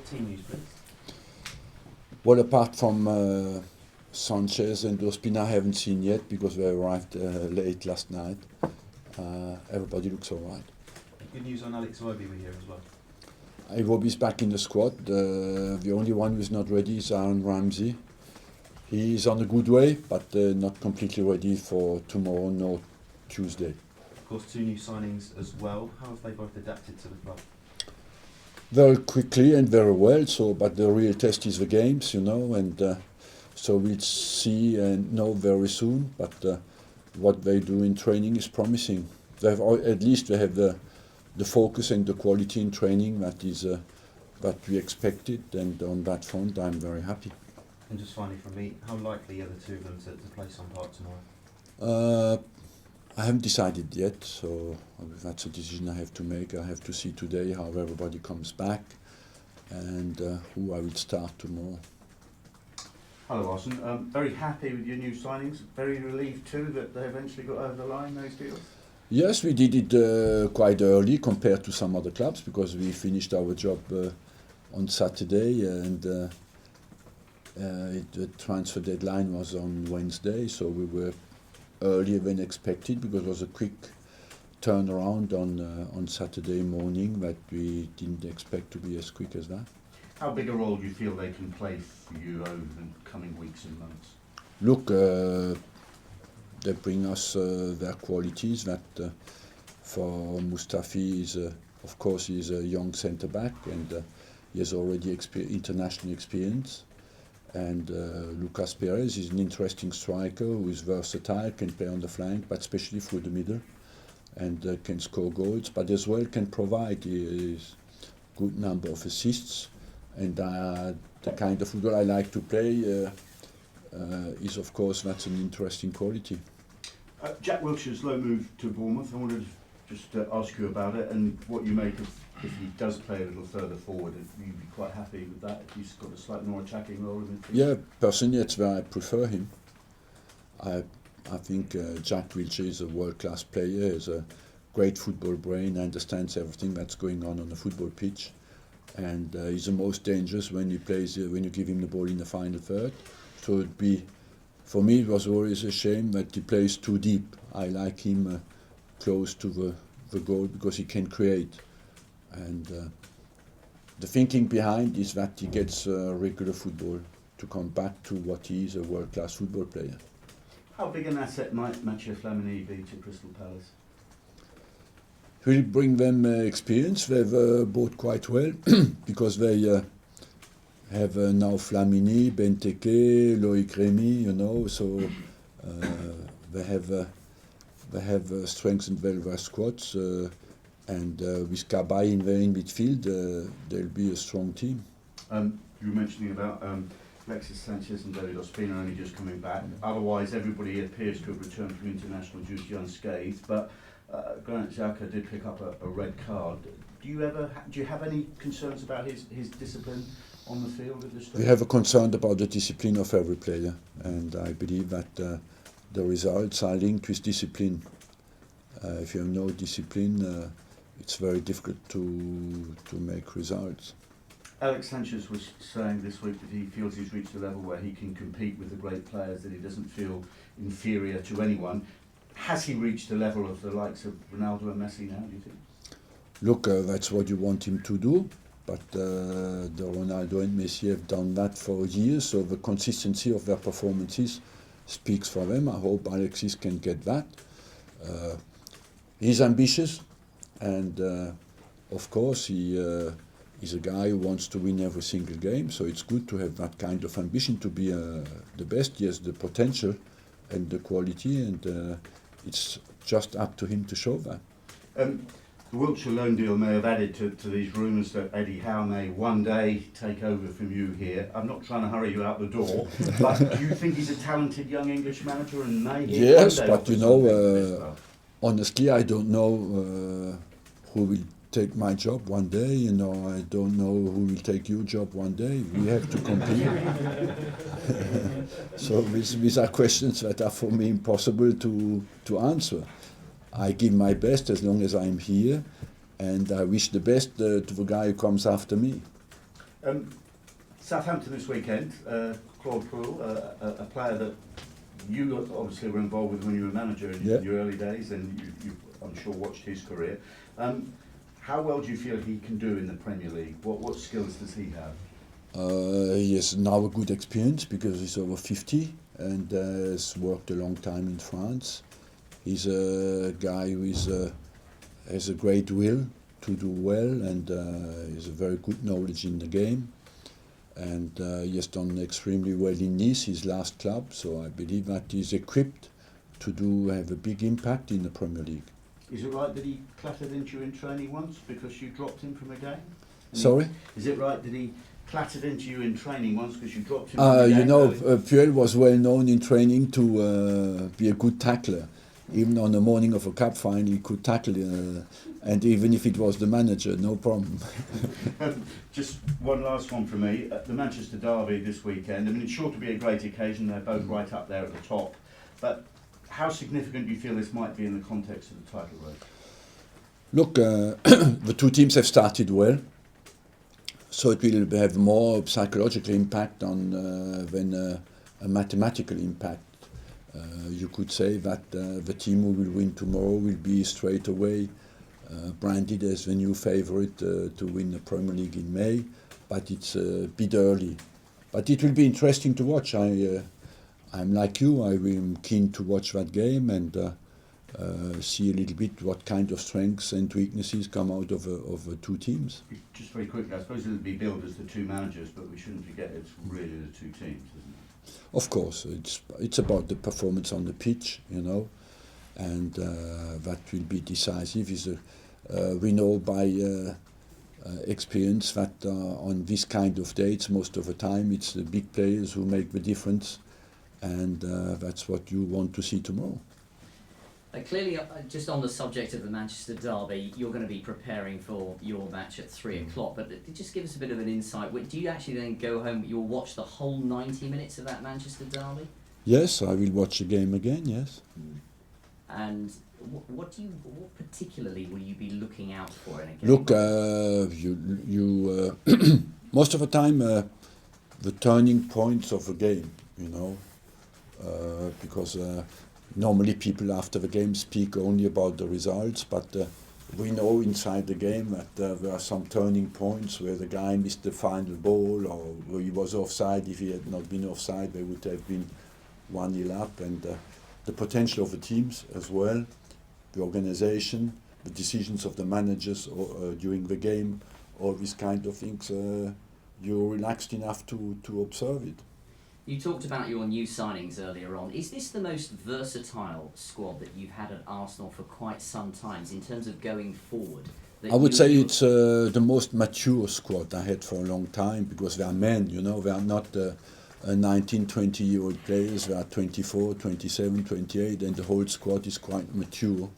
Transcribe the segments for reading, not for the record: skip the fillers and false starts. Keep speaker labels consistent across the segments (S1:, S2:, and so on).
S1: team news, please.
S2: Well, apart from Sanchez and Ospina, I haven't seen yet because they arrived late last night. Everybody looks all right.
S1: Good news on Alex Iwobi we hear as well.
S2: Iwobi's back in the squad. The only one who's not ready is Aaron Ramsey. He's on a good way, but not completely ready for tomorrow nor Tuesday.
S1: Of course, 2 new signings as well. How have they both adapted to the club?
S2: Very quickly and very well. But the real test is the games, and so we'll see and know very soon. But what they do in training is promising. At least they have the focus and the quality in training that is that we expected, and on that front, I'm very happy.
S1: And just finally from me, how likely are the 2 of them to play some part tomorrow?
S2: I haven't decided yet, so that's a decision I have to make. I have to see today how everybody comes back and who I will start tomorrow.
S3: Hello, Arsene. Very happy with your new signings. Very relieved too that they eventually got over the line, those deals?
S2: Yes, we did it quite early compared to some other clubs because we finished our job on Saturday and the transfer deadline was on Wednesday, so we were earlier than expected because it was a quick turnaround on Saturday morning that we didn't expect to be as quick as that.
S3: How big a role do you feel they can play for you over the coming weeks and months?
S2: Look, they bring us their qualities. That for Mustafi is, of course, he's a young centre back and he has already international experience. And Lucas Perez is an interesting striker who is versatile, can play on the flank, but especially through the middle, and can score goals, but as well can provide a good number of assists. And the kind of football I like to play is, of course, that's an interesting quality.
S3: Jack Wilshere's low move to Bournemouth, I wanted to just ask you about it and what you make of if he does play a little further forward. You'd be quite happy with that if he's got a slightly more attacking role in the team?
S2: Yeah, personally, it's where I prefer him. I think Jack Wilshere is a world-class player, has a great football brain, understands everything that's going on the football pitch, and he's the most dangerous when he plays when you give him the ball in the final third. So for me, it was always a shame that he plays too deep. I like him close to the goal because he can create. And the thinking behind is that he gets regular football to come back to what he is, a world-class football player.
S3: How big an asset might Mathieu Flamini be to Crystal Palace?
S2: Will bring them experience. They've bought quite well because they have now Flamini, Benteke, Loic Remy, so they have strengthened well their squads. And with Kabay in midfield, they'll be a strong team.
S3: You were mentioning about Alexis Sanchez and David Ospina only just coming back. Otherwise, everybody appears to have returned from international duty unscathed. But Granit Xhaka did pick up a red card. Do you have any concerns about his discipline on the field at this stage?
S2: We have a concern about the discipline of every player, and I believe that the results are linked with discipline. If you have no discipline, it's very difficult to make results.
S3: Alex Sanchez was saying this week that he feels he's reached a level where he can compete with the great players, that he doesn't feel inferior to anyone. Has he reached the level of the likes of Ronaldo and Messi now, do you think?
S2: Look, that's what you want him to do, but the Ronaldo and Messi have done that for years, so the consistency of their performances speaks for them. I hope Alexis can get that. He's ambitious, and of course he is a guy who wants to win every single game, so it's good to have that kind of ambition to be the best. He has the potential and the quality, and it's just up to him to show that.
S3: The Wilshere loan deal may have added to these rumours that Eddie Howe may one day take over from you here. I'm not trying to hurry you out the door, but do you think he's a talented young English manager and may he
S2: Yes,
S3: one day
S2: but honestly, I don't know who will take my job one day. I don't know who will take your job one day. We have to compete. So these are questions that are for me impossible to answer. I give my best as long as I'm here, and I wish the best to the guy who comes after me.
S3: Southampton this weekend, Claude Puel, a player that you obviously were involved with when you were manager in your early days, and you I'm sure watched his career. How well do you feel he can do in the Premier League? What skills does he have?
S2: He has now a good experience because he's over 50 and has worked a long time in France. He's a guy who has a great will to do well, and has a very good knowledge in the game. And he has done extremely well in Nice, his last club, so I believe that he's equipped to have a big impact in the Premier League.
S3: Is it right that he clattered into you in training once because you dropped him from a game?
S2: Sorry?
S3: Is it right that he clattered into you in training once because you dropped him from a game?
S2: You know, Puel was well known in training to be a good tackler. Even on the morning of a cup final, he could tackle, and even if it was the manager, no problem.
S3: Just one last one from me. The Manchester derby this weekend. I mean, it's sure to be a great occasion. They're both right up there at the top. But how significant do you feel this might be in the context of the title race?
S2: Look, the two teams have started well, so it will have more psychological impact than a mathematical impact. You could say that the team who will win tomorrow will be straight away branded as the new favourite to win the Premier League in May, but it's a bit early. But it will be interesting to watch. I'm like you, I'm keen to watch that game and see a little bit what kind of strengths and weaknesses come out of two teams.
S3: Just very quickly, I suppose it'll be billed as the two managers, but we shouldn't forget it's really the two teams, isn't it?
S2: Of course, it's about the performance on the pitch, you know, and that will be decisive. We know by experience that on this kind of dates, most of the time, it's the big players who make the difference, and that's what you want to see tomorrow.
S4: Clearly, just on the subject of the Manchester derby, you're going to be preparing for your match at 3 o'clock, but just give us a bit of an insight. Do you actually then go home, you'll watch the whole 90 minutes of that Manchester derby?
S2: Yes, I will watch the game again, yes.
S4: And what particularly will you be looking out for in a game?
S2: Look, most of the time, the turning points of a game, you know, because normally people after the game speak only about the results, but we know inside the game that there are some turning points where the guy missed the final ball or where he was offside. If he had not been offside, they would have been 1-0 up. And the potential of the teams as well, the organisation, the decisions of the managers during the game, all these kind of things, you're relaxed enough to observe it.
S4: You talked about your new signings earlier on. Is this the most versatile squad that you've had at Arsenal for quite some time in terms of going forward?
S2: I would say it's the most mature squad I had for a long time, because they are men, you know, they are not 19, 20-year-old players. They are 24, 27, 28, and the whole squad is quite mature.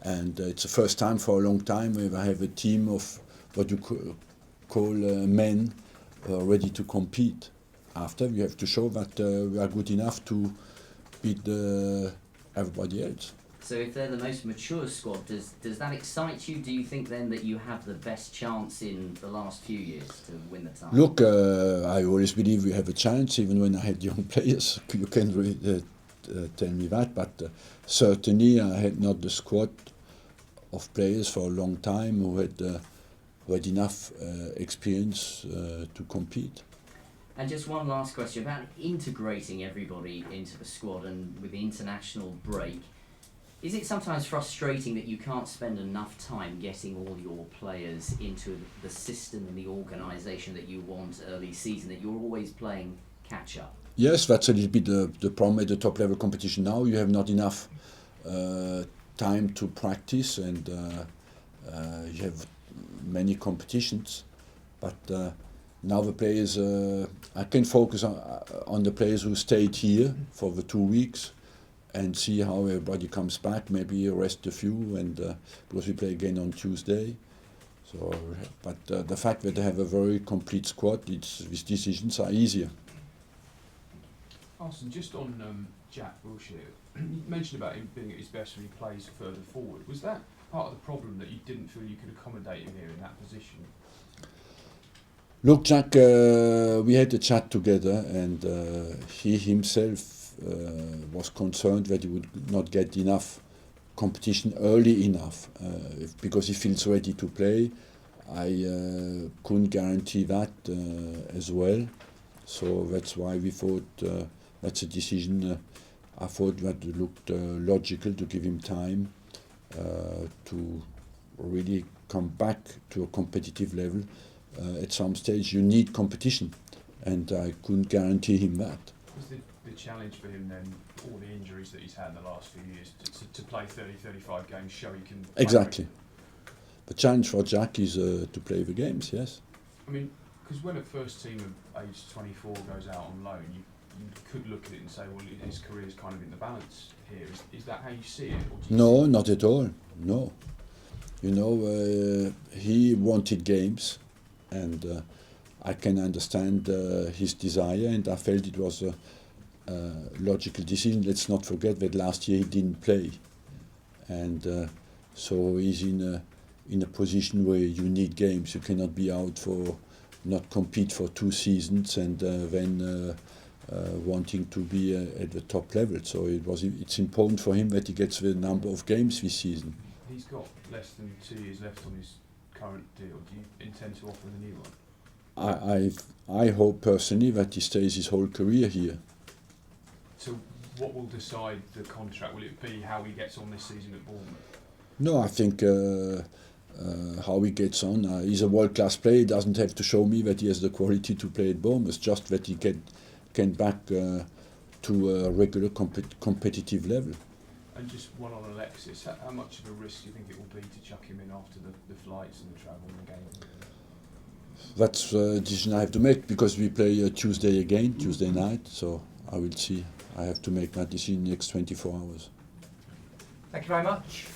S2: And it's the first time for a long time where I have a team of what you call men ready to compete. After, we have to show that we are good enough to beat everybody else.
S4: So if they're the most mature squad, does that excite you? Do you think then that you have the best chance in the last few years to win the title?
S2: Look, I always believe we have a chance, even when I had young players. You can't really tell me that, but certainly I had not the squad of players for a long time who had enough experience to compete.
S4: And just one last question about integrating everybody into the squad and with the international break. Is it sometimes frustrating that you can't spend enough time getting all your players into the system and the organisation that you want early season, that you're always playing catch-up?
S2: Yes, that's a little bit the problem at the top-level competition now. You have not enough time to practice, and you have many competitions, but now the players, I can focus on the players who stayed here for the 2 weeks and see how everybody comes back, maybe rest a few, and because we play again on Tuesday. So, but the fact that they have a very complete squad, these decisions are easier.
S5: Arsene, just on Jack Wilshere, you mentioned about him being at his best when he plays further forward. Was that part of the problem, that you didn't feel you could accommodate him here in that position?
S2: Look, Jack, we had a chat together, and he himself was concerned that he would not get enough competition early enough, because he feels ready to play. I couldn't guarantee that as well, so that's why we thought that's a decision. I thought that it looked logical to give him time to really come back to a competitive level. At some stage you need competition, and I couldn't guarantee him that.
S5: Was the challenge for him then, all the injuries that he's had in the last few years, to play 30-35 games, show he can play?
S2: Exactly. The challenge for Jack is to play the games, yes.
S5: I mean, because when a first team of age 24 goes out on loan, you could look at it and say, well, his career's kind of in the balance here. Is that how you see it? Or do you
S2: No, not at all. No. You know, he wanted games, and I can understand his desire, and I felt it was a logical decision. Let's not forget that last year he didn't play, and so he's in a position where you need games. You cannot be out for, not compete for 2 seasons and then wanting to be at the top level. So it's important for him that he gets the number of games this season.
S5: He's got less than 2 years left on his current deal. Do you intend to offer the new one?
S2: I hope personally that he stays his whole career here.
S5: So what will decide the contract? Will it be how he gets on this season at Bournemouth?
S2: No, I think how he gets on. He's a world-class player. He doesn't have to show me that he has the quality to play at Bournemouth, just that he can back to a regular competitive level.
S5: And just one on Alexis, how much of a risk do you think it will be to chuck him in after the flights and the travel and the game?
S2: That's a decision I have to make, because we play Tuesday night, so I will see. I have to make that decision in the next 24 hours.
S6: Thank you very much.